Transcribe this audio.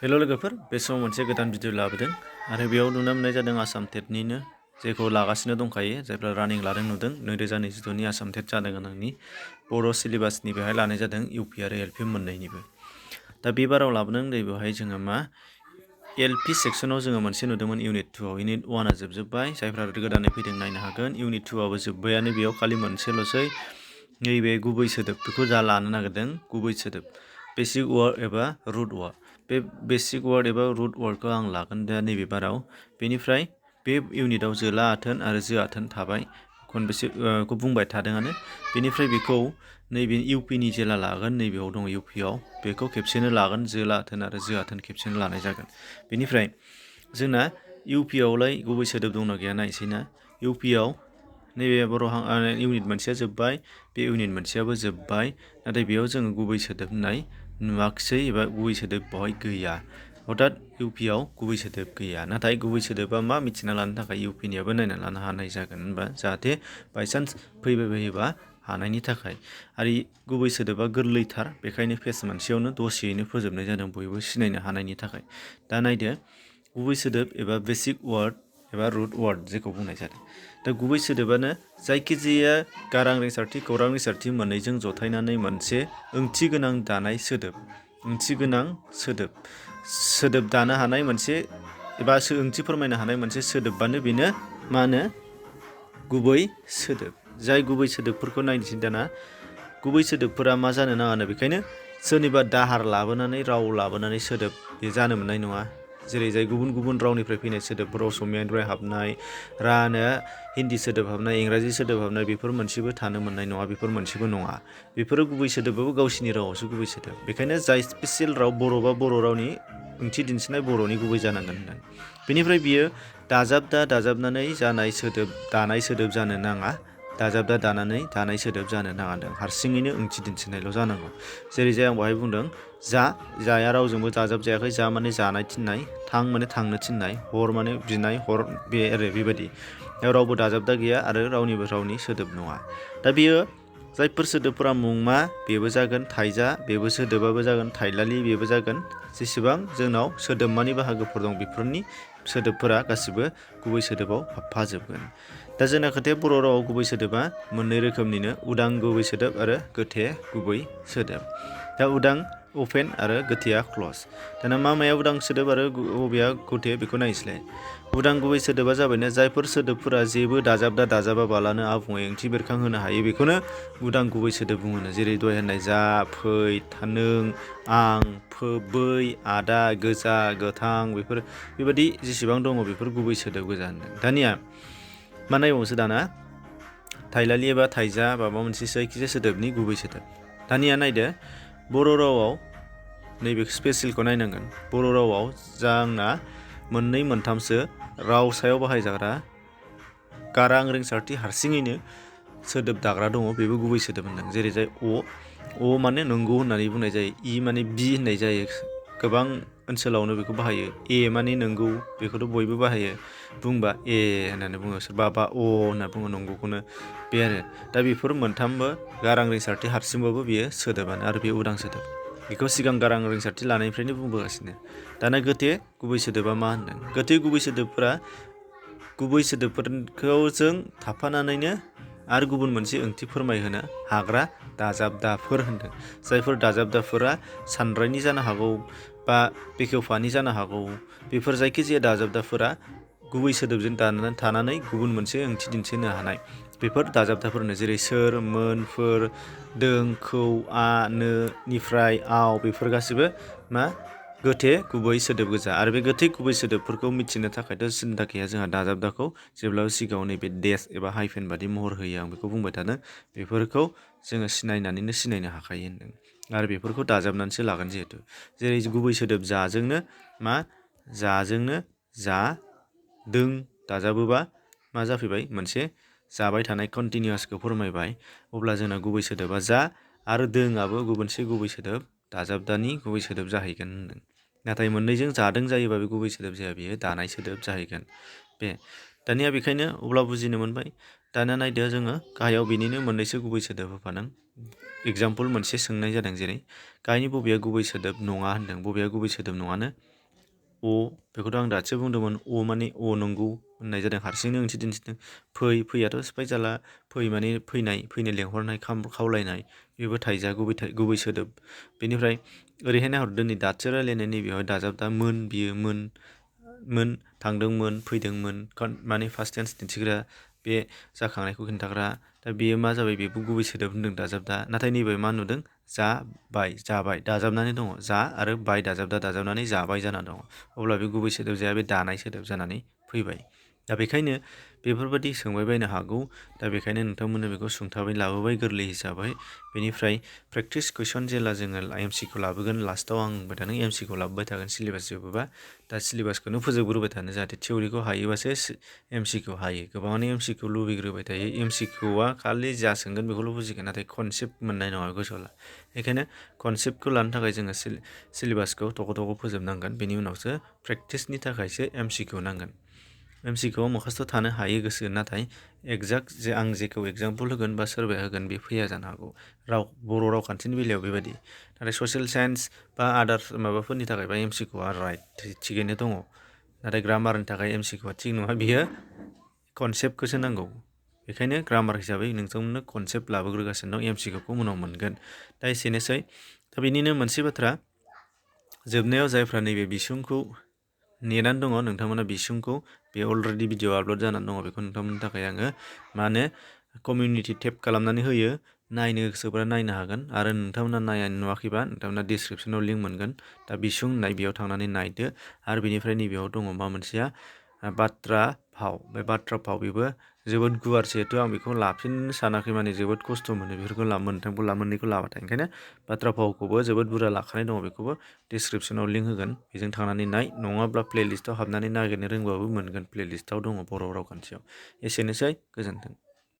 हेल' लोगोफोर, बे समाव मोनसे गोदान भिडिअ लाबोदों आरो बेयाव नुनो मोननाय जादों आसाम टेटनिनो जेखौ लागासिनो दंखायो जायफ्रा रानिं लादों नुदों 2022नि आसाम टेट जानो गोनांनि बर' सिलेबासनि बेहाय लानाय जादों इउपि आरो एलपि मोननैनिबो। दा बे बाराव लाबोदों बेवहाय जोङो मा एलपि सेक्सनाव जोङो मोनसे नुदोंमोन इउनिट 2आव इउनिट 1आ जोबजोब्बाय जायफ्रा गोदानै फैदों नायनो हागोन। इउनिट 2आबो जोब्बायानो, बेयाव खालि मोनसेल'सै नैबे गुबै सोदोब बेखौ जा लानो नागिरदों गुबै सोदोब बेसिक वार्ड एबा रुट वार्ड। बे बेसिक वार्ड एबा रुट वार्डखौ आं लागोन दा नैबे बाराव। बेनिफ्राय बे इउनिटआव जोला आथोन आरो जो आथोन थाबाय, खनबेसेखौ बुंबाय थादोंआनो। बेनिफ्राय बेखौ नैबे इउपिनि जेला लागोन, नैबेयाव दङ इउपिआव बेखौ खेबसेनो लागोन, जोला आथोन आरो जो आथोन खेबसेनो लानाय जागोन। बेनिफ्राय जोंना इउपिआवलाय गुबै सोदोब दंना गैया नायसैना। इउपिआव नैबे बर' इउनिट मोनसेया जोब्बाय, बे इउनिट मोनसेयाबो जोब्बाय, नाथाय बेयाव जोङो गुबै सोदोब होननाय नुवाखिसै एबा गुबै सोदोब बेवहाय गैया। अर्थात इउपिआव गुबै सोदोब गैया, नाथाय गुबै सोदोबा मा मिथिना लानो थाखाय इउपिनियाबो नायना लानो हानाय जागोन होनबा, जाहाथे बायसान्स फैबाय बायोबा हानायनि थाखाय। आरो गुबै सोदोबा गोरलैथार, बेखायनो पेज मोनसेयावनो दसेयैनो फोजोबनाय जादों बयबो सिनायनो हानायनि थाखाय। दा नायदो गुबै सोदोब एबा बेसिक वार्ड एबा रुट वार्ड जेखौ बुंनाय जादों। दा गुबै सोदोबानो जायखिजाया गारां रिंसारथि खौरां रिंसारथि मोननैजों जथायनानै मोनसे ओंथि गोनां दानाय सोदोब, ओंथि गोनां सोदोब दानो हानाय मोनसे एबा ओंथि फोरमायनो हानाय मोनसे सोदोबबानो बेनो मा होनो गुबै सोदोब। जाय गुबै सोदोबफोरखौ नायनोसै दाना। गुबै सोदोबफोरा मा जानो नाङानो, बेखायनो सोरनिबा दाहार लाबोनानै राव लाबोनानै सोदोब बे जानो मोननाय नङा। जेरै जाय गुबुन गुबुन रावनिफ्राय फैनाय सोदोबफोर, असमियानिफ्राय हाबनाय, हिन्दी सोदोब हाबनाय, इंराजि सोदोब हाबनाय, बेफोर मोनसेबो थानो मोननाय नङा, बेफोर मोनसेबो नङा। बेफोरो गुबै सोदोबबाबो गावसिनि रावावसो गुबै सोदोब। बेखायनो जाय स्पेसियेल राव बर'बा बर' रावनि ओंथि दिन्थिनाय बर'नि गुबै जानांगोन होनदों। बेनिफ्राय बियो दाजाबनानै जानाय सोदोब, दानाय सोदोब जानो नाङा। दाजाबदा दानानै दानाय सोदोब जानो नाङादों, हारसिङैनो ओंथि दिन्थिनायल' जानांगौ। जेरै जाय आं बाहाय बुंदों जाया रावजोंबो दाजाब जायाखै। जा माने जानाय थिननाय, थां माने थांनो थिननाय, हर माने बिनाय हर, बे आरो बेबायदि रावबो दाजाबदा गैया आरो रावनिबो रावनि सोदोब नङा। दा बेयो जायफोर सोदोबफोरा मुंमा बेबो जागोन, थाइजा बेबो सोदोबाबो जागोन, थाइलालि बेबो जागोन। जेसेबां जोंनाव सोदोबमानि बाहागोफोर दं बेफोरनि सोदोबफोरा गासिबो गुबै सोदोबाव हाबफाजोबगोन। दा जोंना खोथाया बर' रावाव गुबै सोदोबा मोननै रोखोमनिनो, उदां गुबै सोदोब आरो गोथे गुबै सोदोब। दा उदां अपेन आरो गोथेया क्लस। दाना माया उदां सोदोब आरो बबेया गोथे बेखौ नायसैलाय। उदां गुबै सोदोबा जाबायनो जायफोर सोदोबफोरा जेबो दाजाबाबालानो आबुङै ओंथि बेरखांहोनो हायो बेखौनो उदां गुबै सोदोब बुङोनो। जेरै दहाय होननाय जा, फै, नों, आं, बै, आदा, गोजा, गोथां, बेबायदि जेसेबां दङ बेफोर गुबै सोदोब गोजा होनदों। दानिया मा नायबावनोसै दाना, थाइलालि एबा थाइजा माबा मोनसे जायखिजाया सोदोबनि गुबै सोदोब। दानिया नायदो बर' रावाव नैबे स्पेसियेलखौ नायनांगोन। बर' रावाव जोंना मोननै मोनथामसो राव सायाव बाहायजाग्रा गारां रिंसारथि हारसिङैनो सोदोब दाग्रा दङ, बेबो गुबै सोदोब होनदों। जेरै जाय अ माने नंगौ होननानै बुंनाय जायो, इ माने बि होननाय जायो, गोबां ओनसोलावनो बेखौ बाहायो। ए माने नंगौ, बेखौथ' बयबो बाहायो, बुंबा ए होननानै बुङो, सोरबाबा अ होनना बुङो नंगौखौनो, बे आरो। दा बेफोर मोनथामबो गारां रिंसारथि हारसिंबाबो बेयो सोदोबानो आरो बे उदां सोदोब। बेखौ सिगां गारां रिंसारथि लानायनिफ्रायनो बुंबोगासिनो। दाना गोथे गुबै सोदोबा मा होनदों? गोथे गुबै सोदोबफोरा गुबै सोदोबफोरखौ जों थाफानानैनो आरो गुबुन मोनसे ओंथि फोरमायहोनो हाग्रा दाजाबदाफोर होनदों। जायफोर दाजाबदाफोरा सानरायनि जानो हागौ बा बेखेवफानि जानो हागौ। बेफोर जायखिजाया दाजाबदाफोरा गुबै सोदोबजों दानानै थानानै गुबुन मोनसे ओंथि दिन्थिनो हानाय बेफोर दाजाबदाफोरनो। जेरै सोर, मोन, फोर, दों, खौ, आ, नो, निफ्राय, आव, बेफोर गासिबो मा गोथे गुबै सोदोब गोजा। आरो बे गोथे गुबै सोदोबफोरखौ मिथिनो थाखायथ' सिन्था गैया, जोंहा दाजाबदाखौ जेब्लाबो सिगाङाव नैबे देश एबा हाइफेन बादि महर होयो, आं बेखौ बुंबाय थादों। बेफोरखौ जोङो सिनायनानैनो सिनायनो हाखायो होनदों आरो बेफोरखौ दाजाबनानैसो लागोन जिहेथु। जेरै गुबै सोदोब जाजोंनो जादों दाजाबोबा मा जाफैबाय, मोनसे जाबाय थानाय कन्टिनिउवासखौ फोरमायबाय। अब्ला जोंना गुबै सोदोबा जा आरो दोंआबो गुबुनसे गुबै सोदोब दाजाबदानि गुबै सोदोब जाहैगोन होनदों। नाथाय मोननैजों जादों जायोबा बे गुबै सोदोब जाया, बेयो दानाय सोदोब जाहैगोन। दानिया बेखायनो अब्ला बुजिनो मोनबाय। दाना नायदो जोङो गाहायाव बेनिनो मोननैसो गुबै सोदोब होफादों। एग्जाम्पल मोनसे सोंनाय जादों जेरै गाहायनि बबेया गुबै सोदोब नङा होनदों बबेया गुबै सोदोब नङानो अ बेखौथ' आं दासो बुंदोंमोन अ माने अ नंगौ होननाय जादों हारसिंनो ओंथि दिन्थिदों फैयाथ' सिफाय जाला फै माने फैनो लेंहरनाय खावलायनाय बेबो थाइजा गुबै सोदोब बेनिफ्राय ओरैहाय नाहरदो नै दासो रायलायनाय नैबेयावहाय दाजाबदा बियो मोन थांदोंमोन फैदोंमोन माने फार्स्ट टेन्स दिन्थिग्रा बे जाखांनायखौ खिन्थाग्रा दा बेयो मा जाबाय बेबो गुबै सोदोब होनदों दाजाबदा नाथाय नैबे मा नुदों जाबाय दाजाबनानै दङ जा आरो बाय दाजाबनानै जाबाय जाना दङ अब्ला बे गुबै सोदोब जाया बे दानाय सोदोब जानानै फैबाय दा बेखायनो बेफोरबायदि सोंबाय बायनो हागौ दा बेखायनो नोंथांमोननो बेखौ सुंथाबै लाबोबाय गोरलै हिसाबै बेनिफ्राय प्रेक्टिस कुइसन जेला जोङो एमसिखौ लाबोगोन लास्टाव आं बुंबाय थादों एमसिखौ लाबोबाय थागोन सिलेबास जोबोबा दा सिलेबासखौनो फोजोबग्रोबाय थानो जाहाथे थियरिखौ हायोबासो एमसिखौ हायो गोबाङानो एमसिखौ लुबैग्रोबाय थायो एमसिखौआ खालि जा सोंगोन बेखौल' बुजिगोन नाथाय कनसेप्ट मोननाय नङा गोसोआव बेखायनो कनसेप्टखौ लानो थाखाय जोङो सिलेबासखौ थख' फोजोबनांगोन बेनि उनावसो प्रेक्टिसनि थाखायसो एमसिखौ नांगोन एमसिखौ मखास्थ' थानो हायो गोसो नाथाय एक्जाक्ट आं जेखौ एगजाम्पोल होगोन बा सोरबाया होगोन बे फैया जानो हागौ बर' रावखान्थिनि बेलायाव बेबायदि नाथाय ससियेल साइन्स बा आदार माबाफोरनि थाखाय बा एमसिखौआ राइट थिगैनो दङ नाथाय ग्रामारनि थाखाय एमसिखौआ थिग नङा बियो कनसेप्टखौसो नांगौ बेखायनो ग्रामार हिसाबै नोंथांमोननो कनसेप्ट लाबोग्रोगासिनो दं एमसिखौखौ उनाव मोनगोन दा एसेनोसै दा बेनिनो मोनसे बाथ्रा जोबनायाव जायफ्रा नैबे बिसुंखौ नेनानै दङ नोंथांमोना बिसुंखौ बे अलरेडि भिडिअ आपल'ड जानानै दङ बेखौ नोंथांमोननि थाखाय आङो कमिउनिटि टेप खालामनानै होयो नायनो गोसोब्ला नायनो हागोन आरो नोंथांमोना नुवाखैबा नोंथांमोना डिसक्रिपसनाव लिंक मोनगोन दा बिसुं होननाय बेयाव थांनानै नायदो आरो बेनिफ्राय नैबेयाव दङ मा मोनसेया बाथ्रा भाव बे बाथ्रा भाव बेबो जोबोद गुवार जिहेथु आं बेखौ लाफिननो सानाखै माने जोबोद खस्थ' मोनो बेफोरखौ मोननैखौ लाबाथाय ओंखायनो बाथ्रा भावखौबो जोबोद बुरजा लाखानाय दङ बेखौबो डिसक्रिपसनाव लिंक होगोन बेजों थांनानै नाय नङाब्ला प्लेलिस्टआव हाबनानै नागिरनो रोंबाबो मोनगोन प्लेलिस्टआव दङ बर' रावखान्थियाव एसेनोसै गोजोन्थों।